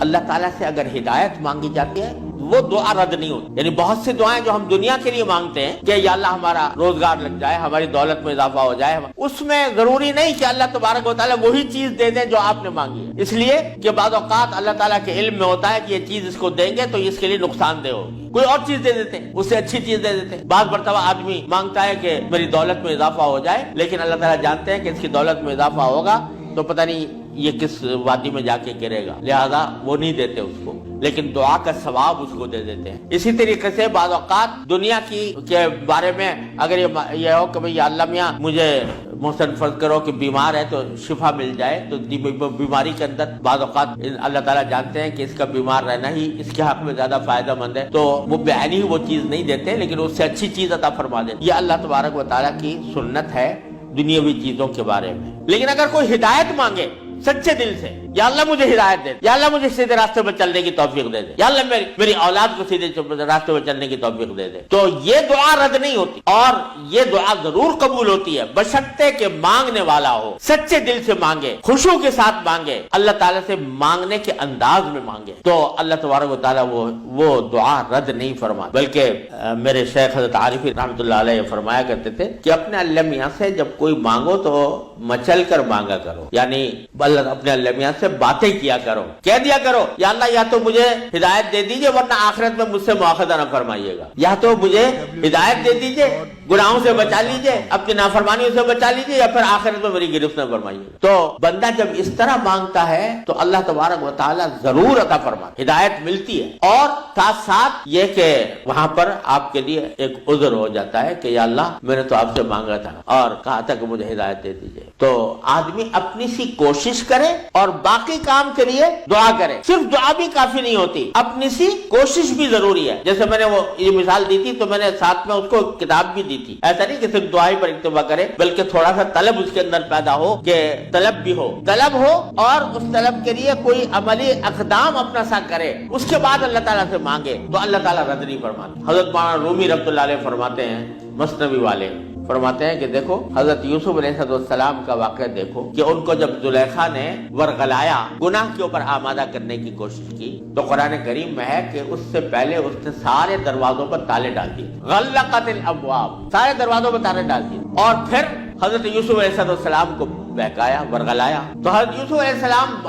اللہ تعالیٰ سے اگر ہدایت مانگی جاتی ہے وہ دعا رد نہیں ہوتی. یعنی بہت سی دعائیں جو ہم دنیا کے لیے مانگتے ہیں کہ یا اللہ ہمارا روزگار لگ جائے, ہماری دولت میں اضافہ ہو جائے, اس میں ضروری نہیں کہ اللہ تبارک و تعالیٰ وہی چیز دے دیں جو آپ نے مانگی ہے, اس لیے کہ بعض اوقات اللہ تعالیٰ کے علم میں ہوتا ہے کہ یہ چیز اس کو دیں گے تو اس کے لیے نقصان دہ ہوگی, کوئی اور چیز دے دیتے ہیں, اس سے اچھی چیز دے دیتے ہیں. بعض مرتبہ آدمی مانگتا ہے کہ میری دولت میں اضافہ ہو جائے, لیکن اللہ تعالیٰ جانتے ہیں کہ اس کی دولت میں اضافہ ہوگا تو پتہ نہیں یہ کس وادی میں جا کے گرے گا, لہذا وہ نہیں دیتے اس کو, لیکن دعا کا ثواب اس کو دے دیتے ہیں. اسی طریقے سے بعض اوقات دنیا کی کے بارے میں اگر یہ ہو کہ بھئی اللہ میاں مجھے محسن فرض کرو کہ بیمار ہے تو شفا مل جائے, تو بیماری کے اندر بعض اوقات اللہ تعالیٰ جانتے ہیں کہ اس کا بیمار رہنا ہی اس کے حق میں زیادہ فائدہ مند ہے, تو وہ بعینی ہی وہ چیز نہیں دیتے لیکن اس سے اچھی چیز عطا فرما دیتے. یہ اللہ تبارک و تعالیٰ کی سنت ہے دنیاوی چیزوں کے بارے میں. لیکن اگر کوئی ہدایت مانگے سچے دل سے, یا اللہ مجھے ہدایت دے, یا اللہ مجھے سیدھے راستے پر چلنے کی توفیق دے دے, یا اللہ میری اولاد کو سیدھے راستے پر چلنے کی توفیق دے دے, تو یہ دعا رد نہیں ہوتی, اور یہ دعا ضرور قبول ہوتی ہے بشرطے کہ مانگنے والا ہو, سچے دل سے مانگے, خشوع کے ساتھ مانگے, اللہ تعالیٰ سے مانگنے کے انداز میں مانگے, تو اللہ تبارک و تعالیٰ وہ دعا رد نہیں فرما. بلکہ میرے شیخ حضرت عارفی رحمۃ اللہ علیہ فرمایا کرتے تھے کہ اپنے اللہ میاں سے جب کوئی مانگو تو مچل کر مانگا کرو, یعنی اپنے اللہ میاں سے باتیں کیا کرو, کہہ دیا کرو یا اللہ یا تو مجھے ہدایت دے دیجئے ورنہ آخرت میں مجھ سے مواخذہ نہ فرمائیے گا, یا تو مجھے ہدایت دے دیجئے, گناہوں سے بچا لیجئے, اپنی نافرمانیوں سے بچا لیجئے, یا پھر آخرت میں میری گرفت نہ فرمائیے. تو بندہ جب اس طرح مانگتا ہے تو اللہ تبارک و تعالیٰ ضرور عطا فرماتا, ہدایت ملتی ہے, اور ساتھ ساتھ یہ کہ وہاں پر آپ کے لیے ایک عذر ہو جاتا ہے کہ یا اللہ میں نے تو آپ سے مانگا تھا اور کہا تھا کہ مجھے ہدایت دے دیجئے. تو آدمی اپنی سی کوشش کرے اور باقی کام کے لیے دعا کرے. صرف دعا بھی کافی نہیں ہوتی, اپنی سی کوشش بھی ضروری ہے. جیسے میں نے وہ یہ مثال دی تھی تو میں نے ساتھ میں اس کو کتاب بھی دی تھی. ایسا نہیں کہ صرف دعا ہی پر اکتفا کرے, بلکہ تھوڑا سا طلب اس کے اندر پیدا ہو, کہ طلب بھی ہو, طلب ہو اور اس طلب کے لیے کوئی عملی اقدام اپنا سا کرے, اس کے بعد اللہ تعالیٰ سے مانگے تو اللہ تعالیٰ رد نہیں فرماتے. حضرت مولانا رومی رحمۃ اللہ علیہ فرماتے ہیں, مثنوی والے فرماتے ہیں کہ دیکھو حضرت یوسف علیہ السلام کا واقعہ دیکھو کہ ان کو جب زلیخا نے ورغلایا, گناہ کے اوپر آمادہ کرنے کی کوشش کی, تو قرآن کریم میں ہے کہ اس سے پہلے اس نے سارے دروازوں پر تالے ڈال دیے, غلقت الابواب, سارے دروازوں پر تالے ڈال دیے, اور پھر حضرت یوسف علیہ السلام کو بہکایا, ورغلایا. تو حضرت یوسف علیہ السلام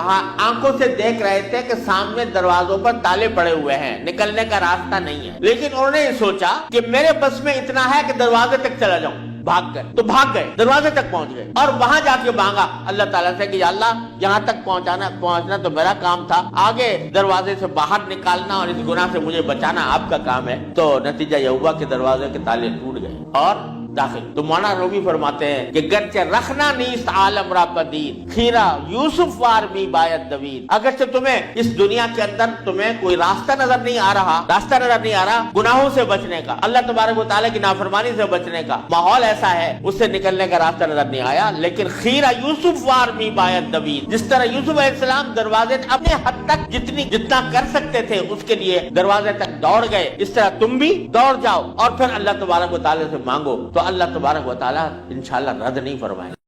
آنکھوں سے دیکھ رہے تھے کہ سامنے دروازوں پر تالے پڑے ہوئے ہیں, نکلنے کا راستہ نہیں ہے, لیکن انہوں نے سوچا کہ میرے بس میں اتنا ہے کہ دروازے تک چلا جاؤں, بھاگ گئے. تو بھاگ گئے, دروازے تک پہنچ گئے, اور وہاں جا کے مانگا اللہ تعالیٰ سے کہ یا اللہ یہاں تک پہنچنا تو میرا کام تھا, آگے دروازے سے باہر نکالنا اور اس گناہ سے مجھے بچانا آپ کا کام ہے. تو نتیجہ یہ ہوا کہ دروازے کے تالے ٹوٹ گئے اور داخل. تو مولانا رومی فرماتے ہیں کہ گرچہ رکھنا نیست عالم را پدید, خیرہ یوسف وار می باید دوید. اگرچہ تمہیں اس دنیا کے اندر تمہیں کوئی راستہ نظر نہیں آ رہا, گناہوں سے بچنے کا, اللہ تبارک و تعالیٰ کی نافرمانی سے بچنے کا ماحول ایسا ہے, اس سے نکلنے کا راستہ نظر نہیں آیا, لیکن خیرہ یوسف وار می باید دوید, جس طرح یوسف علیہ السلام دروازے اپنے حد تک جتنا کر سکتے تھے اس کے لیے دروازے تک دوڑ گئے, اس طرح تم بھی دوڑ جاؤ اور پھر اللہ تبارک و تعالیٰ سے مانگو, تو اللہ تبارک و تعالیٰ انشاءاللہ رد نہیں فرمائے.